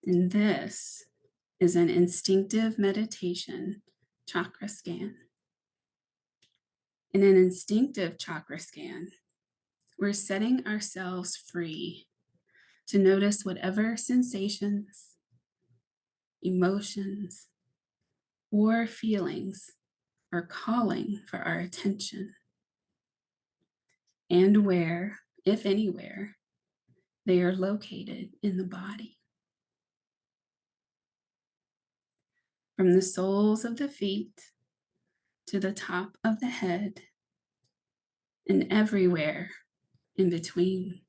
And this is an instinctive meditation chakra scan. In an instinctive chakra scan, we're setting ourselves free to notice whatever sensations, emotions, or feelings are calling for our attention, and where, if anywhere, they are located in the body. From the soles of the feet to the top of the head, and everywhere in between.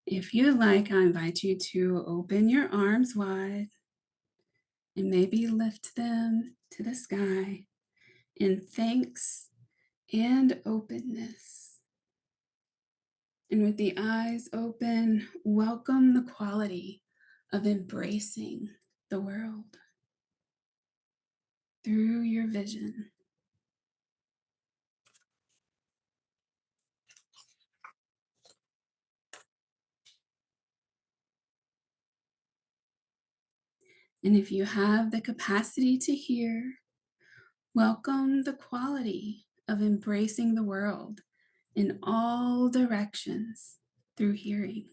If you like, I invite you to open your arms wide and maybe lift them to the sky in thanks and openness. And with the eyes open, welcome the quality of embracing the world through your vision. And if you have the capacity to hear, welcome the quality of embracing the world in all directions through hearing.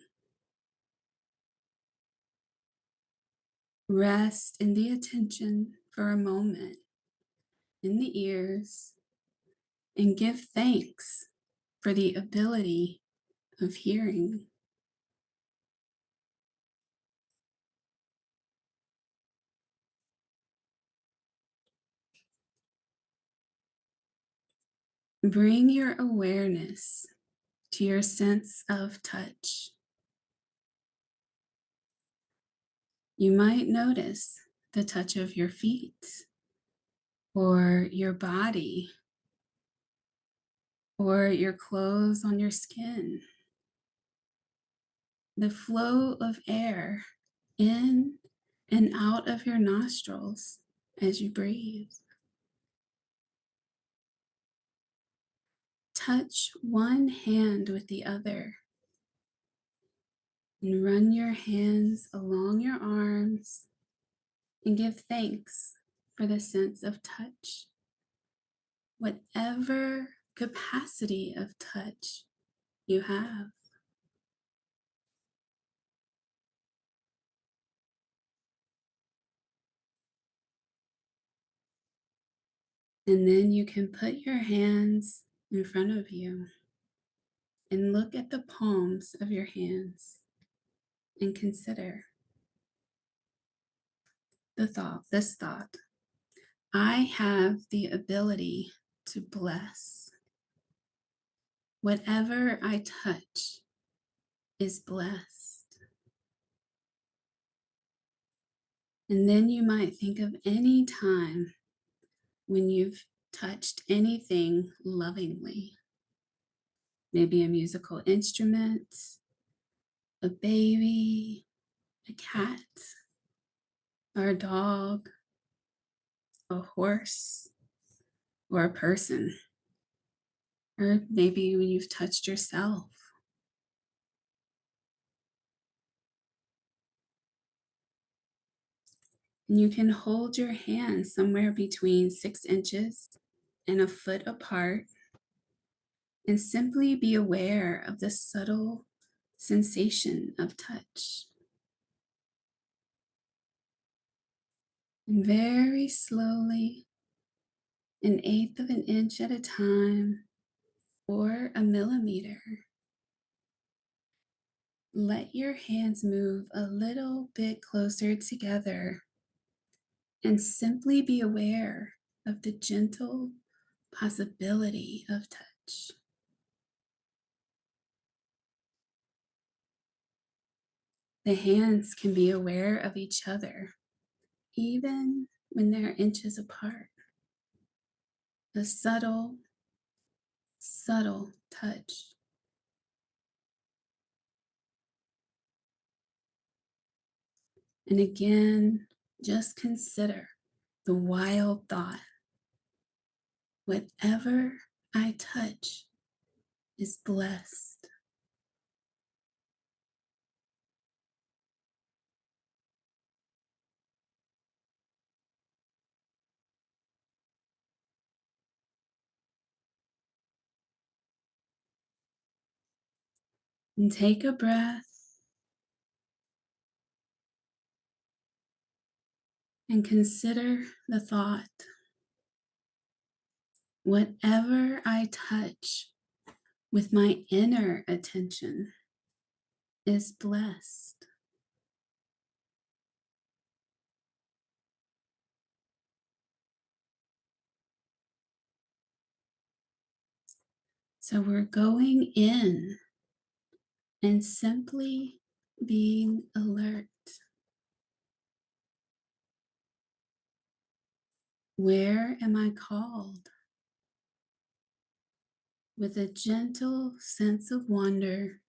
Rest in the attention for a moment in the ears and give thanks for the ability of hearing. Bring your awareness to your sense of touch. You might notice the touch of your feet or your body or your clothes on your skin. The flow of air in and out of your nostrils as you breathe. Touch one hand with the other and run your hands along your arms and give thanks for the sense of touch. Whatever capacity of touch you have. And then you can put your hands in front of you and look at the palms of your hands and consider this thought. I have the ability to bless. Whatever I touch is blessed. And then you might think of any time when you've touched anything lovingly. Maybe a musical instrument, a baby, a cat, or a dog, a horse, or a person. Or maybe when you've touched yourself. And you can hold your hands somewhere between 6 inches and a foot apart and simply be aware of the subtle sensation of touch. And very slowly, 1/8 of an inch at a time, or a millimeter, let your hands move a little bit closer together and simply be aware of the gentle possibility of touch. The hands can be aware of each other, even when they're inches apart. A subtle, subtle touch. And again, just consider the wild thought. Whatever I touch is blessed. And take a breath and consider the thought, whatever I touch with my inner attention is blessed. So we're going in and simply being alert. Where am I called? With a gentle sense of wonder,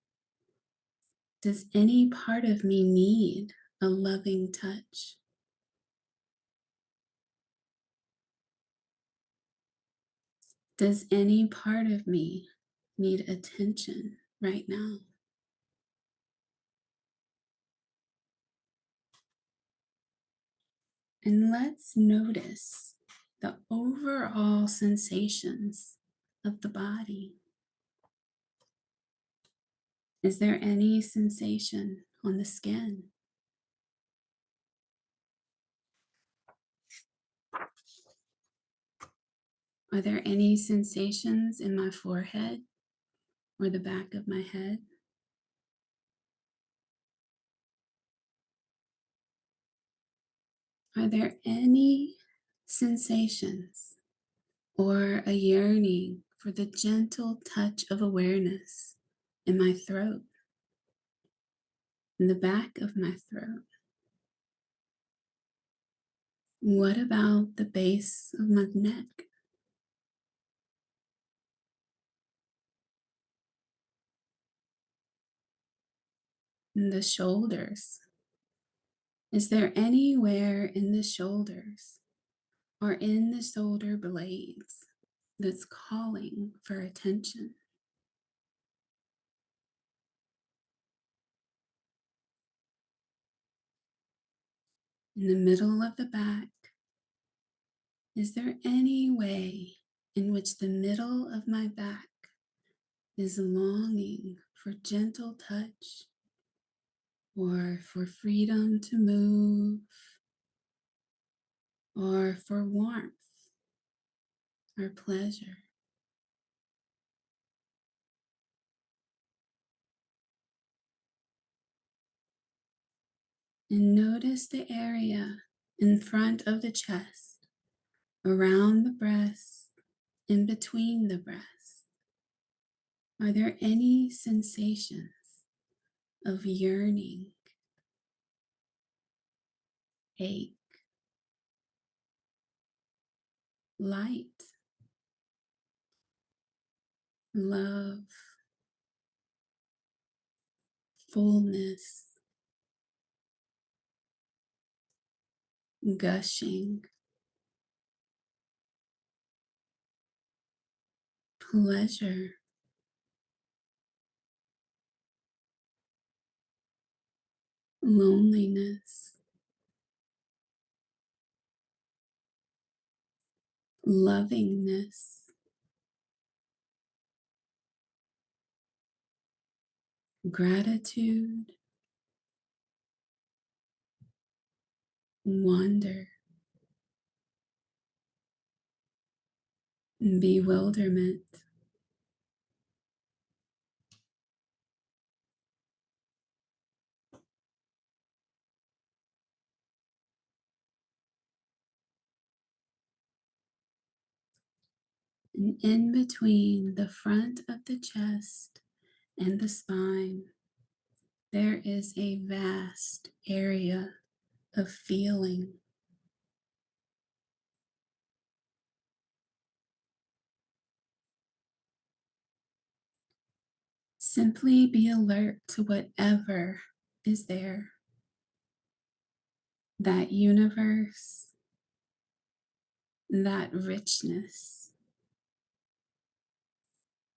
does any part of me need a loving touch? Does any part of me need attention right now? And let's notice the overall sensations of the body. Is there any sensation on the skin? Are there any sensations in my forehead or the back of my head? Are there any sensations or a yearning for the gentle touch of awareness in my throat, in the back of my throat? What about the base of my neck? And the shoulders? Is there anywhere in the shoulders or in the shoulder blades that's calling for attention? In the middle of the back, is there any way in which the middle of my back is longing for gentle touch or for freedom to move or for warmth or pleasure? And notice the area in front of the chest, around the breast, in between the breasts. Are there any sensations of yearning, ache, light, love, fullness, gushing, pleasure, loneliness, lovingness, gratitude, wonder, bewilderment? And in between the front of the chest and the spine, there is a vast area of feeling. Simply be alert to whatever is there, that universe, that richness,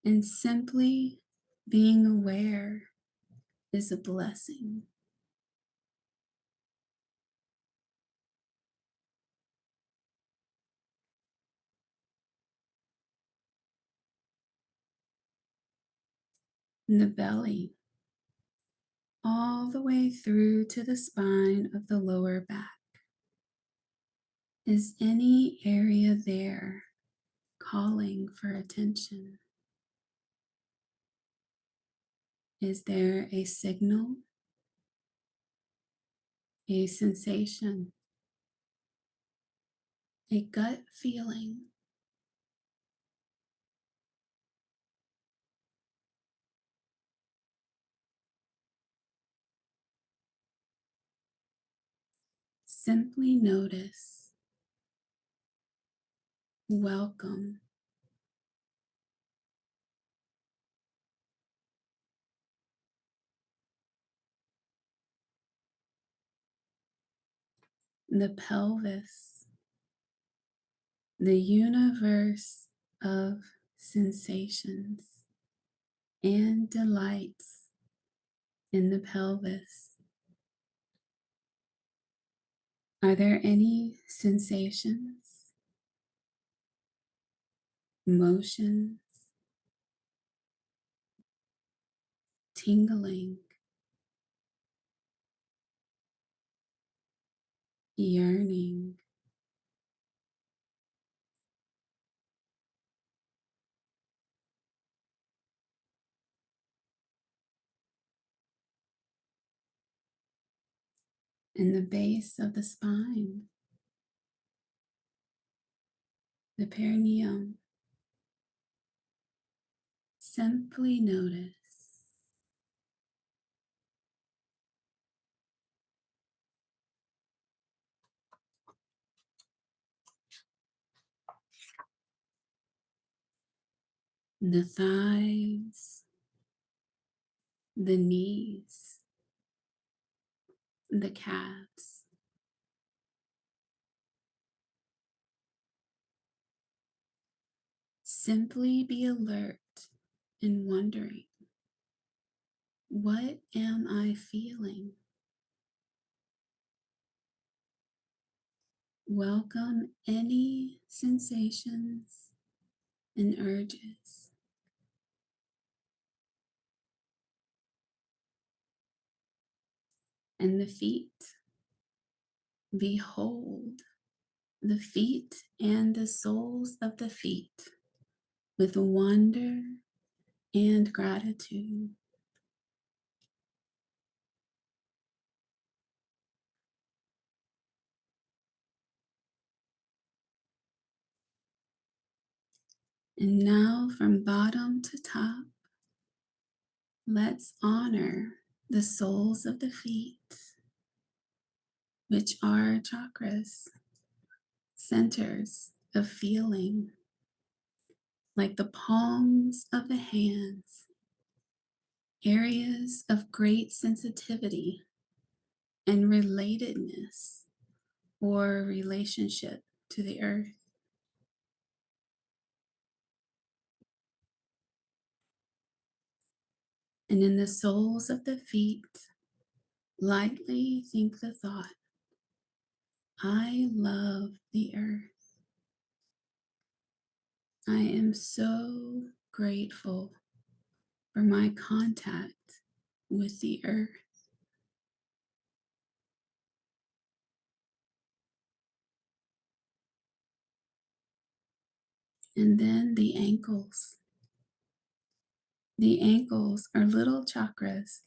and simply being aware is a blessing. In the belly, all the way through to the spine of the lower back. Is any area there calling for attention? Is there a signal, a sensation, a gut feeling? Simply notice, welcome, the pelvis, the universe of sensations and delights in the pelvis. Are there any sensations, motions, tingling, yearning? In the base of the spine, the perineum? Simply notice. The thighs, the knees, the calves. Simply be alert and wondering, what am I feeling? Welcome any sensations and urges. And the feet, behold the feet and the soles of the feet with wonder and gratitude. And now from bottom to top, let's honor the soles of the feet, which are chakras, centers of feeling, like the palms of the hands, areas of great sensitivity and relatedness or relationship to the earth. And in the soles of the feet, lightly think the thought, I love the earth. I am so grateful for my contact with the earth. And then the ankles. The ankles are little chakras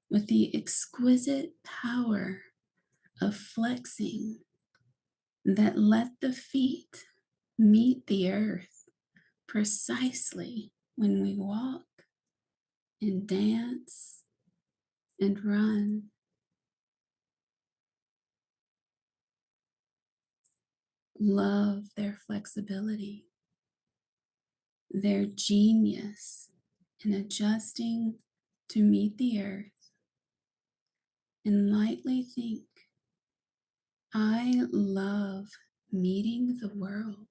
with the exquisite power of flexing that let the feet meet the earth precisely when we walk and dance and run. Love their flexibility, their genius in adjusting to meet the earth, and lightly think, I love meeting the world.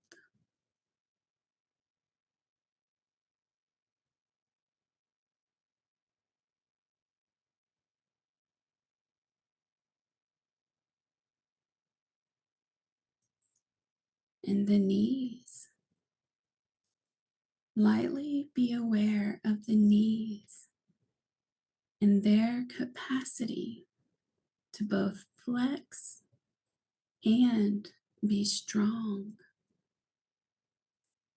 And the knees. Lightly be aware of the knees and their capacity to both flex and be strong.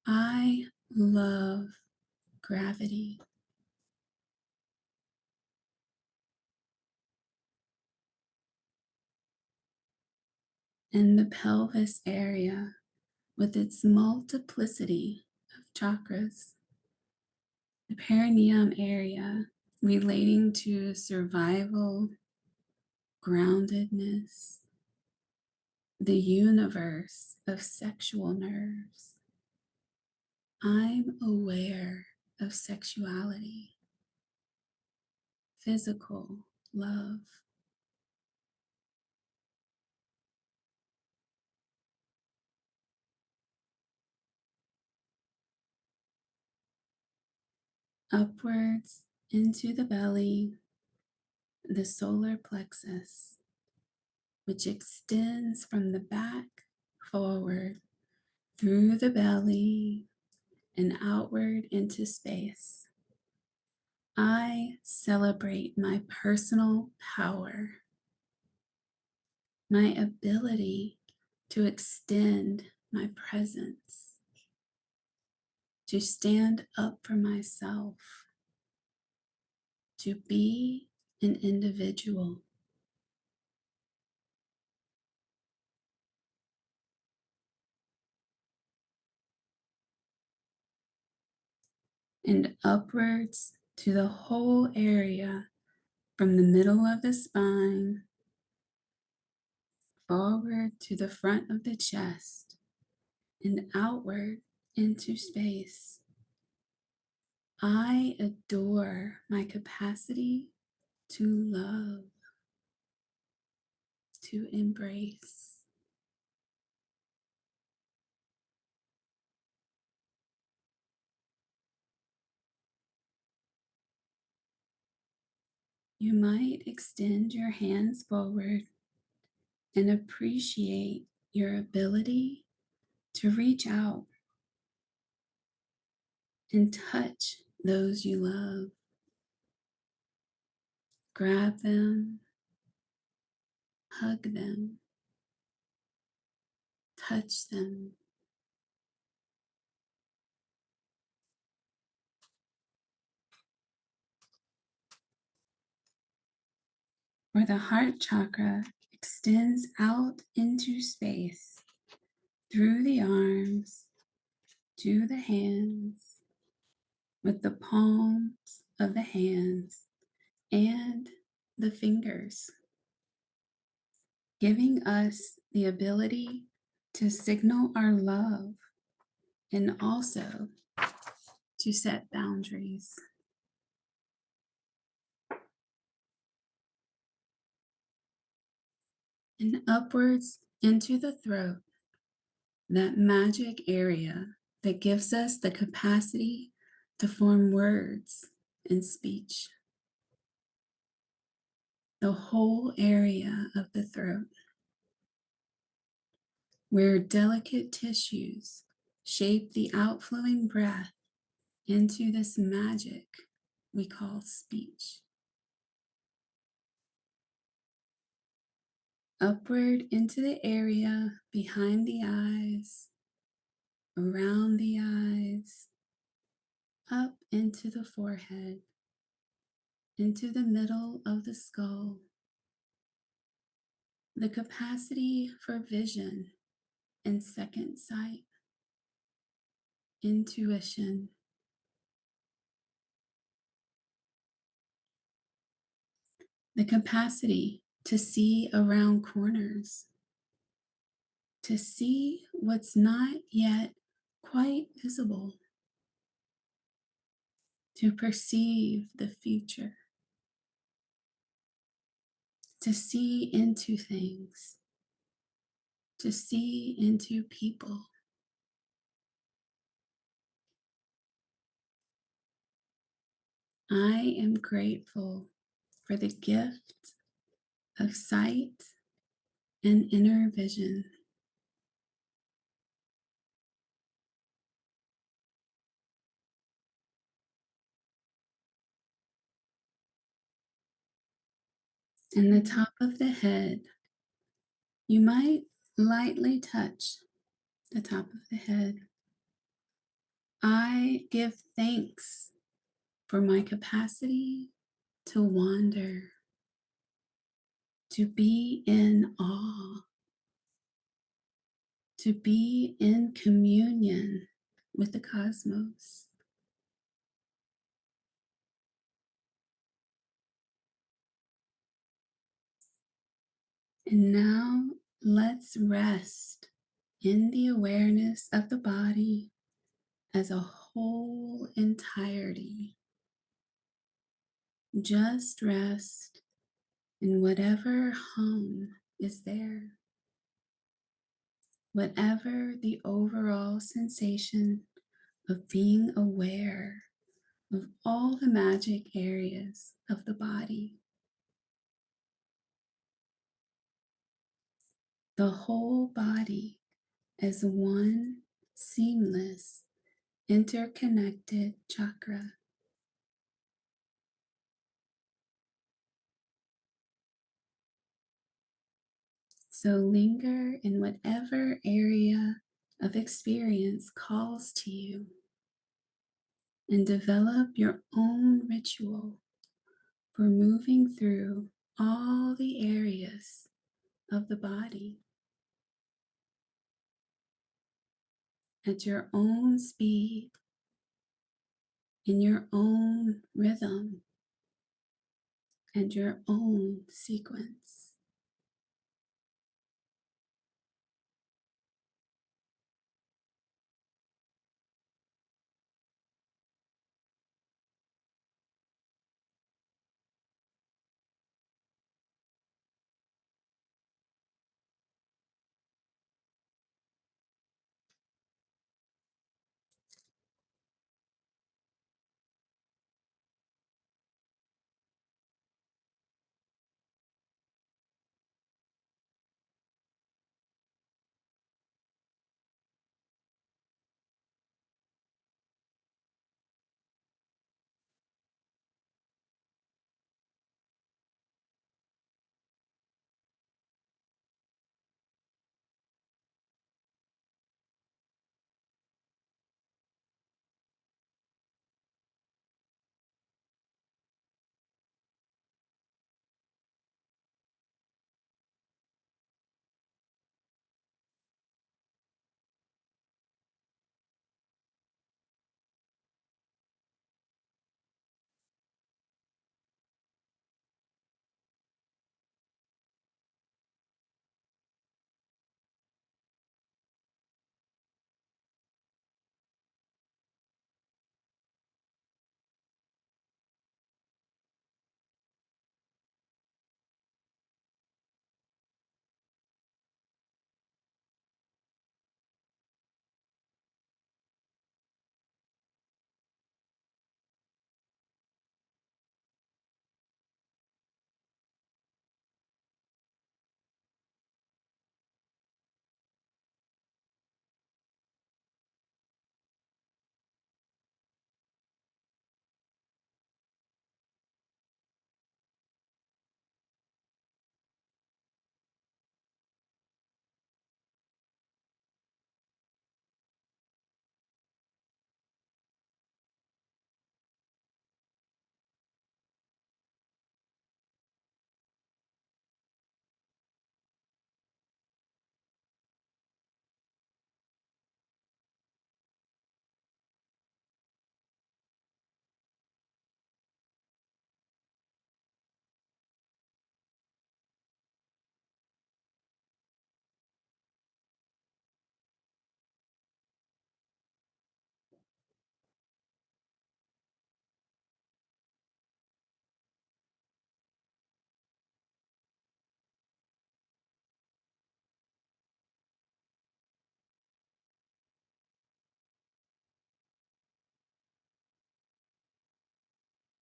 I love gravity. And the pelvis area with its multiplicity of chakras, the perineum area relating to survival, groundedness, the universe of sexual nerves. I'm aware of sexuality, physical love, upwards into the belly, the solar plexus, which extends from the back forward through the belly and outward into space. I celebrate my personal power, my ability to extend my presence, to stand up for myself, to be an individual. And upwards to the whole area from the middle of the spine forward to the front of the chest and outward into space. I adore my capacity to love, to embrace. You might extend your hands forward and appreciate your ability to reach out and touch those you love. Grab them, hug them, touch them. Where the heart chakra extends out into space through the arms to the hands, with the palms of the hands and the fingers, giving us the ability to signal our love and also to set boundaries. And upwards into the throat, that magic area that gives us the capacity to form words and speech. The whole area of the throat, where delicate tissues shape the outflowing breath into this magic we call speech. Upward into the area behind the eyes, around the eyes, up into the forehead, into the middle of the skull. The capacity for vision and second sight, intuition, the capacity to see around corners, to see what's not yet quite visible, to perceive the future, to see into things, to see into people. I am grateful for the gift of sight and inner vision. And the top of the head, you might lightly touch the top of the head. I give thanks for my capacity to wander, to be in awe, to be in communion with the cosmos. And now let's rest in the awareness of the body as a whole entirety. Just rest in whatever hum is there, whatever the overall sensation of being aware of all the magic areas of the body. The whole body as one seamless, interconnected chakra. So linger in whatever area of experience calls to you and develop your own ritual for moving through all the areas of the body at your own speed, in your own rhythm, and your own sequence.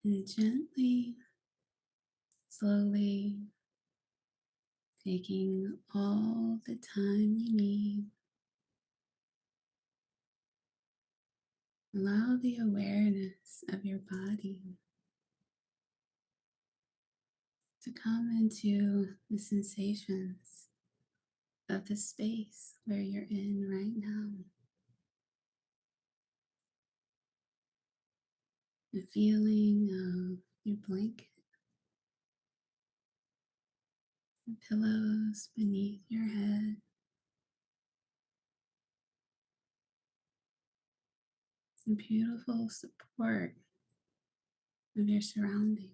And gently, slowly, taking all the time you need, allow the awareness of your body to come into the sensations of the space where you're in right now. The feeling of your blanket, the pillows beneath your head, some beautiful support of your surroundings.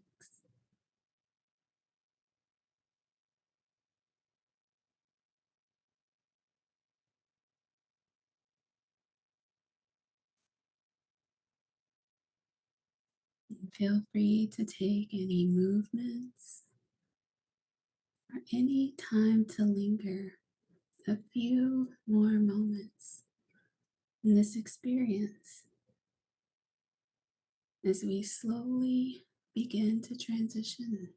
And feel free to take any movements or any time to linger a few more moments in this experience as we slowly begin to transition.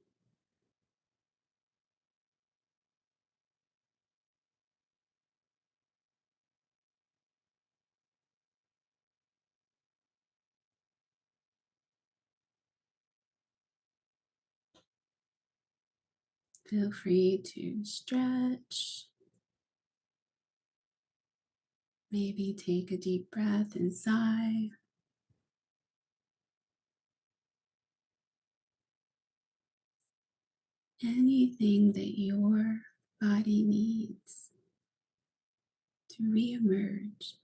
Feel free to stretch, maybe take a deep breath and sigh. Anything that your body needs to reemerge.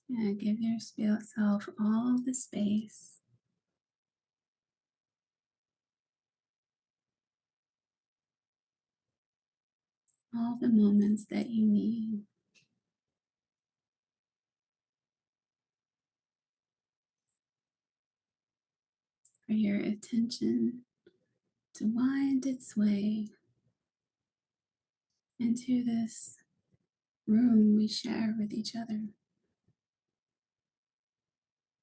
And give yourself all the space, all the moments that you need for your attention to wind its way into this room we share with each other.